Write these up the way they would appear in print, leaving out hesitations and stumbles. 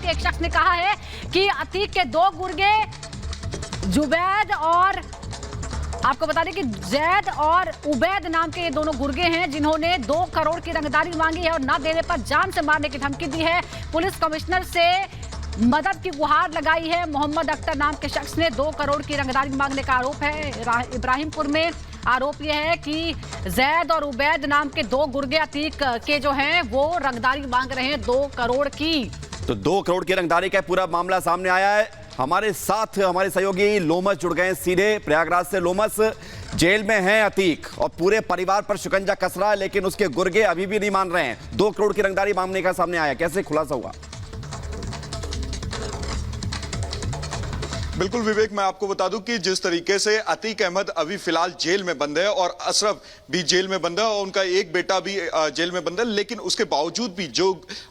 के एक शख्स ने कहा है कि अतीक के 2 गुर्गे जुबैद और आपको बता दें कि जैद और उबैद नाम के ये दोनों गुर्गे हैं जिन्होंने 2 करोड़ की रंगदारी मांगी है और न देने पर जान से मारने की धमकी दी है। पुलिस कमिश्नर से मदद की गुहार लगाई है। मोहम्मद अख्तर नाम के शख्स ने 2 करोड़ की रंगदारी मांगने का आरोप है। इब्राहिमपुर में आरोप यह है कि जैद और उबैद नाम के 2 गुर्गे अतीक के जो हैं वो रंगदारी मांग रहे हैं 2 करोड़ की। तो 2 करोड़ की रंगदारी का पूरा मामला सामने आया है। हमारे साथ हमारे सहयोगी लोमस जुड़ गए सीधे प्रयागराज से। लोमस, जेल में है अतीक और पूरे परिवार पर शिकंजा कस रहा है, लेकिन उसके गुर्गे अभी भी नहीं मान रहे हैं। 2 करोड़ की रंगदारी मांगने का सामने आया, कैसे खुलासा हुआ? बिल्कुल विवेक, मैं आपको बता दूं कि जिस तरीके से अतीक अहमद अभी फिलहाल जेल में बंद है और अशरफ भी जेल में बंद है और उनका एक बेटा भी जेल में बंद है, लेकिन उसके बावजूद भी जो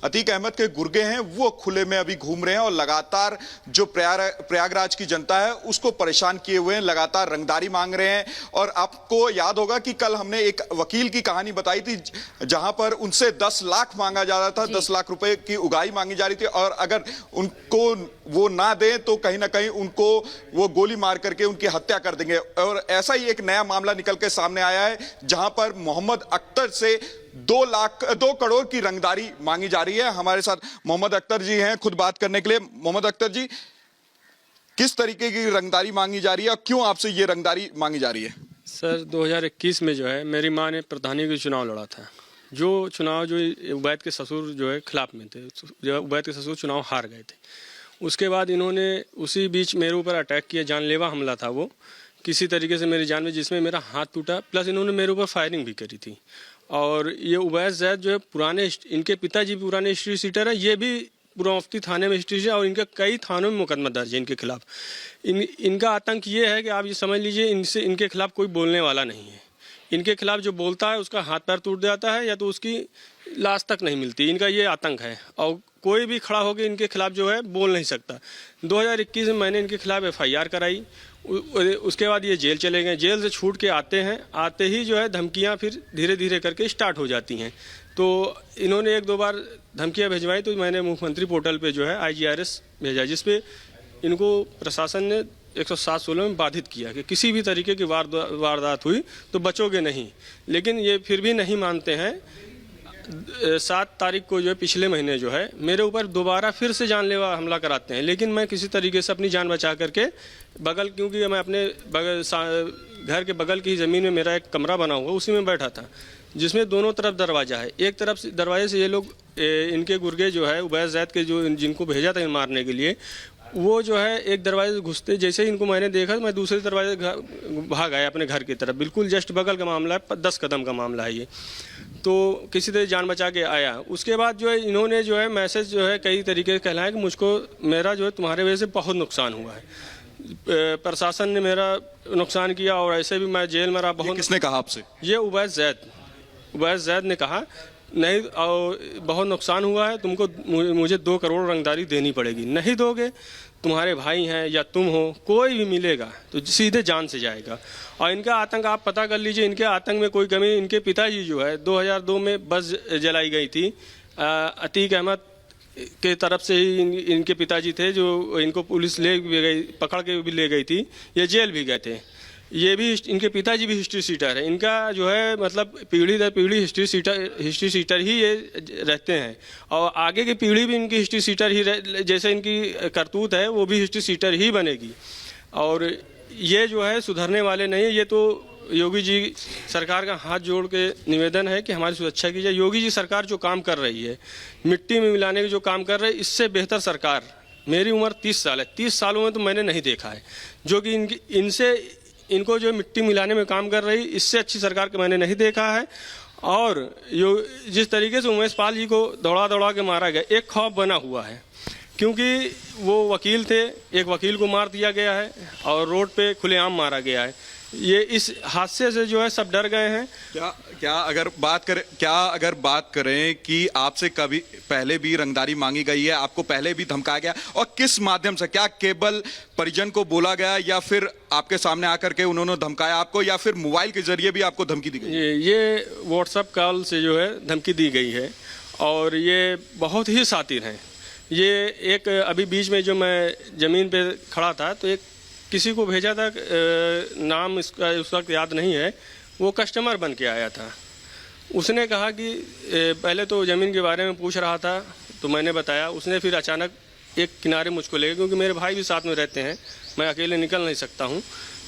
अतीक अहमद के गुर्गे हैं वो खुले में अभी घूम रहे हैं और लगातार जो प्रयागराज की जनता है उसको परेशान किए हुए हैं, लगातार रंगदारी मांग रहे हैं। और आपको याद होगा कि कल हमने एक वकील की कहानी बताई थी जहां पर उनसे 10 लाख मांगा जा रहा था, 10 लाख रुपए की उगाही मांगी जा रही थी और अगर उनको वो ना दें तो कहीं ना कहीं को वो गोली मार करके उनकी हत्या कर देंगे। और ऐसा ही एक नया मामला निकल के सामने आया है जहां पर मोहम्मद अख्तर से 2 करोड़ की रंगदारी मांगी जा रही है। हमारे साथ मोहम्मद अख्तर जी हैं खुद बात करने के लिए। मोहम्मद अख्तर जी, किस तरीके की रंगदारी मांगी जा रही है और क्यों आपसे ये रंगदारी मांगी जा रही है? सर, 2021 में जो है मेरी मां ने प्रधानी का चुनाव लड़ा था। जो चुनाव जो उबैद के ससुर जो है खिलाफ में थे, उबैद के ससुर चुनाव हार गए थे। उसके बाद इन्होंने उसी बीच मेरे ऊपर अटैक किया, जानलेवा हमला था वो किसी तरीके से मेरी जान में, जिसमें मेरा हाथ टूटा, प्लस इन्होंने मेरे ऊपर फायरिंग भी करी थी। और ये उबैद जैद जो है पुराने, इनके पिताजी पुराने हिस्ट्री सीटर है, ये भी पुरावस्ती थाने में हिस्ट्री है और इनके कई थानों में मुकदमा दर्ज है इनके खिलाफ। इनका आतंक ये है कि आप ये समझ लीजिए इनके खिलाफ कोई बोलने वाला नहीं है। इनके खिलाफ जो बोलता है उसका हाथ पैर टूट जाता है या तो उसकी लाश तक नहीं मिलती। इनका ये आतंक है और कोई भी खड़ा होकर इनके खिलाफ जो है बोल नहीं सकता। 2021 में मैंने इनके खिलाफ FIR कराई। उसके बाद ये जेल चले गए। जेल से छूट के आते हैं, आते ही जो है धमकियां फिर धीरे धीरे करके स्टार्ट हो जाती हैं। तो इन्होंने 1-2 बार धमकियां भिजवाई तो मैंने मुख्यमंत्री पोर्टल पे जो है IGRS भेजा, जिसपे इनको प्रशासन ने 107-16 में बाधित किया कि किसी भी तरीके की वारदात हुई तो बचोगे नहीं। लेकिन ये फिर भी नहीं मानते हैं। 7 तारीख को जो है पिछले महीने जो है मेरे ऊपर दोबारा फिर से जानलेवा हमला कराते हैं, लेकिन मैं किसी तरीके से अपनी जान बचा करके क्योंकि मैं अपने घर के बगल की ज़मीन में मेरा एक कमरा बना हुआ उसी में बैठा था, जिसमें दोनों तरफ दरवाज़ा है। एक तरफ से दरवाजे से ये लोग इनके गुर्गे जो है उबैद जैद के जो जिनको भेजा था मारने के लिए, वो जो है एक दरवाजे से घुसते जैसे ही इनको मैंने देखा तो मैं दूसरे दरवाजे भाग आया अपने घर की तरफ। बिल्कुल जस्ट बगल का मामला है, 10 कदम का मामला है ये। तो किसी तरह जान बचा के आया। उसके बाद जो है इन्होंने जो है मैसेज जो है कई तरीके से कहलाया कि मुझको मेरा जो है तुम्हारे वजह से बहुत नुकसान हुआ है। प्रशासन ने मेरा नुकसान किया और ऐसे भी मैं जेल में रहा बहुत। किसने कहा आपसे? ये उबैद जैद ने कहा नहीं, और बहुत नुकसान हुआ है, तुमको मुझे 2 करोड़ रंगदारी देनी पड़ेगी। नहीं दोगे, तुम्हारे भाई हैं या तुम हो, कोई भी मिलेगा तो सीधे जान से जाएगा। और इनका आतंक आप पता कर लीजिए, इनके आतंक में कोई कमी। इनके पिताजी जो है 2002 में बस जलाई गई थी। अतीक अहमद के तरफ से ही इनके पिताजी थे जो इनको पुलिस ले भी गई, पकड़ के भी ले गई थी, ये जेल भी गए थे। ये भी इनके पिताजी भी हिस्ट्री सीटर है। इनका जो है मतलब पीढ़ी दर पीढ़ी हिस्ट्री सीटर ही ये रहते हैं और आगे की पीढ़ी भी इनकी हिस्ट्री सीटर ही जैसे इनकी करतूत है वो भी हिस्ट्री सीटर ही बनेगी। और ये जो है सुधरने वाले नहीं है। ये तो योगी जी सरकार का हाथ जोड़ के निवेदन है कि हमारी सुरक्षा की जाए। योगी जी सरकार जो काम कर रही है, मिट्टी में मिलाने के जो काम कर रहे हैं, इससे बेहतर सरकार, मेरी उम्र 30 साल है, 30 सालों में तो मैंने नहीं देखा है जो कि इनको जो मिट्टी मिलाने में काम कर रही, इससे अच्छी सरकार को मैंने नहीं देखा है। और जिस तरीके से उमेश पाल जी को दौड़ा के मारा गया, एक खौफ बना हुआ है क्योंकि वो वकील थे, एक वकील को मार दिया गया है और रोड पे खुलेआम मारा गया है। ये इस हादसे से जो है सब डर गए हैं। क्या अगर बात करें कि आपसे कभी पहले भी रंगदारी मांगी गई है, आपको पहले भी धमकाया गया, और किस माध्यम से, क्या केवल परिजन को बोला गया या फिर आपके सामने आकर के उन्होंने धमकाया आपको या फिर मोबाइल के जरिए भी आपको धमकी दी गई? ये व्हाट्सएप कॉल से जो है धमकी दी गई है और ये बहुत ही शातिर हैं। ये एक अभी बीच में जो मैं ज़मीन पे खड़ा था तो एक किसी को भेजा था, नाम इसका उस वक्त याद नहीं है, वो कस्टमर बन के आया था। उसने कहा कि पहले तो ज़मीन के बारे में पूछ रहा था तो मैंने बताया। उसने फिर अचानक एक किनारे मुझको ले गया, क्योंकि मेरे भाई भी साथ में रहते हैं, मैं अकेले निकल नहीं सकता हूँ।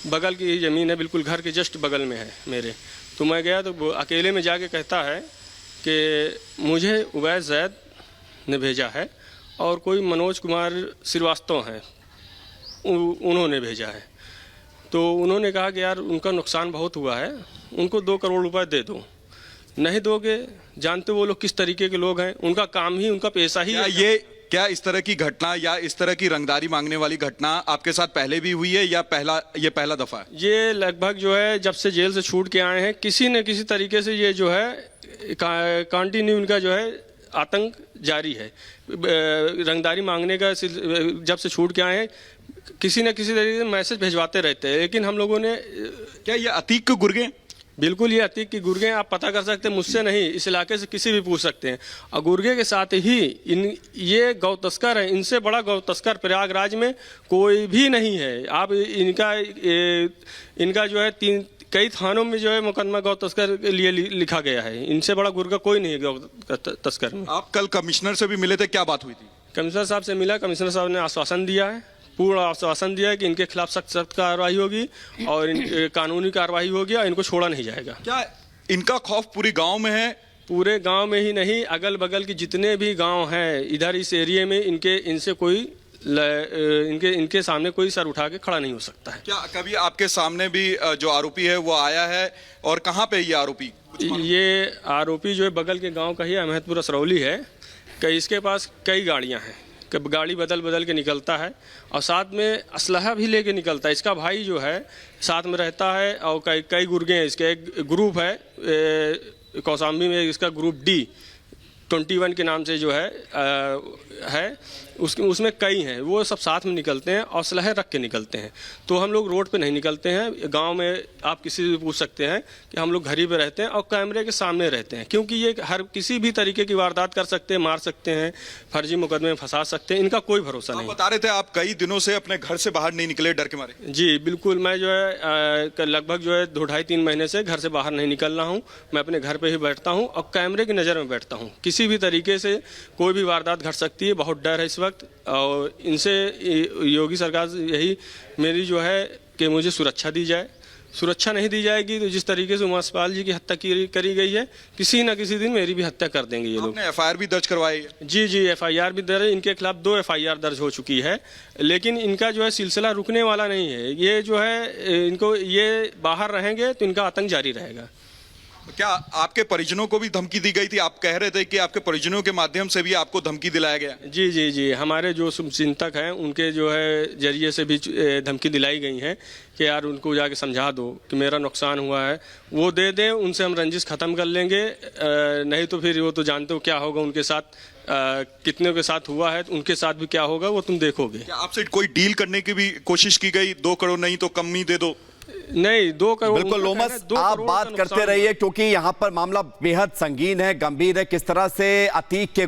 बगल की ही ज़मीन है, बिल्कुल घर के जस्ट बगल में है मेरे। तो मैं गया तो वो अकेले में जाके कहता है कि मुझे उबैद जैद ने भेजा है और कोई मनोज कुमार श्रीवास्तव हैं, उन्होंने भेजा है। तो उन्होंने कहा कि यार उनका नुकसान बहुत हुआ है, उनको 2 करोड़ रुपए दे दो। नहीं दोगे, जानते वो लोग किस तरीके के लोग हैं, उनका काम ही, उनका पेशा ही है। क्या इस तरह की घटना या इस तरह की रंगदारी मांगने वाली घटना आपके साथ पहले भी हुई है या ये पहला दफा है? ये लगभग जो है जब से जेल से छूट के आए हैं, किसी न किसी तरीके से ये जो है कंटिन्यू इनका जो है आतंक जारी है। रंगदारी मांगने का जब से छूट के आए हैं किसी न किसी तरीके से मैसेज भिजवाते रहते हैं। लेकिन हम लोगों ने, क्या ये अतीक के गुर्गे? बिल्कुल, ये अतीक की गुर्गे आप पता कर सकते हैं, मुझसे नहीं, इस इलाके से किसी भी पूछ सकते हैं। और गुर्गे के साथ ही ये गौ तस्कर है, इनसे बड़ा गौ तस्कर प्रयागराज में कोई भी नहीं है। आप इनका जो है कई थानों में जो है मुकदमा गौ तस्कर के लिए लिखा गया है। इनसे बड़ा गुर्गा कोई नहीं है गौ तस्कर में। आप कल कमिश्नर से भी मिले थे, क्या बात हुई थी? कमिश्नर साहब से मिला, कमिश्नर साहब ने आश्वासन दिया है, पूर्ण आश्वासन दिया है कि इनके खिलाफ सख्त कार्रवाई होगी और कानूनी कार्रवाई होगी और इनको छोड़ा नहीं जाएगा। क्या इनका खौफ पूरी गांव में है? पूरे गांव में ही नहीं, अगल बगल के जितने भी गांव हैं इधर इस एरिया में, इनसे कोई इनके सामने कोई सर उठा के खड़ा नहीं हो सकता है। क्या कभी आपके सामने भी जो आरोपी है वो आया है, और कहाँ पे ये आरोपी? ये आरोपी जो है बगल के गाँव का ही अहमदपुर असरौली है। इसके पास कई गाड़ियाँ हैं, कब गाड़ी बदल बदल के निकलता है और साथ में असलहा भी लेके निकलता है। इसका भाई जो है साथ में रहता है और कई गुर्गे हैं इसके। एक ग्रुप है कौशाम्बी में, इसका ग्रुप D21 के नाम से जो है उसमें कई हैं, वो सब साथ में निकलते हैं और असलहे रख के निकलते हैं। तो हम लोग रोड पे नहीं निकलते हैं। गांव में आप किसी से भी पूछ सकते हैं कि हम लोग घर ही पे रहते हैं और कैमरे के सामने रहते हैं, क्योंकि ये हर किसी भी तरीके की वारदात कर सकते हैं, मार सकते हैं, फर्जी मुकदमे में फंसा सकते हैं। इनका कोई भरोसा नहीं। बता रहे थे आप कई दिनों से अपने घर से बाहर नहीं निकले डर के मारे। जी बिल्कुल, मैं जो है लगभग जो है 2-2.5-3 महीने से घर से बाहर नहीं निकल रहा हूँ। मैं अपने घर पर ही बैठता हूँ और कैमरे की नज़र में बैठता हूँ। किसी भी तरीके से कोई भी वारदात घट सकती है, बहुत डर है इस वक्त। और इनसे योगी सरकार से यही मेरी जो है कि मुझे सुरक्षा दी जाए। सुरक्षा नहीं दी जाएगी तो जिस तरीके से उमासपाल जी की हत्या करी गई है, किसी न किसी दिन मेरी भी हत्या कर देंगे ये लोग। FIR भी दर्ज करवाई है? जी FIR भी दर्ज, इनके खिलाफ 2 FIR दर्ज हो चुकी है। लेकिन इनका जो है सिलसिला रुकने वाला नहीं है। ये जो है इनको ये बाहर रहेंगे तो इनका आतंक जारी रहेगा। क्या आपके परिजनों को भी धमकी दी गई थी? आप कह रहे थे कि आपके परिजनों के माध्यम से भी आपको धमकी दिलाया गया। जी हमारे जो चिंतक हैं उनके जो है जरिए से भी धमकी दिलाई गई है कि यार उनको जाके समझा दो कि मेरा नुकसान हुआ है, वो दे दें, उनसे हम रंजिश ख़त्म कर लेंगे। नहीं तो फिर वो तो जानते हो क्या होगा उनके साथ, कितने के साथ हुआ है उनके साथ भी क्या होगा वो तुम देखोगे। क्या आपसे कोई डील करने की भी कोशिश की गई? 2 करोड़ नहीं तो कम ही दे दो? नहीं, 2 करोड़। बिल्कुल लोमस, आप बात करते रहिए क्योंकि यहाँ पर मामला बेहद संगीन है, गंभीर है। किस तरह से अतीक के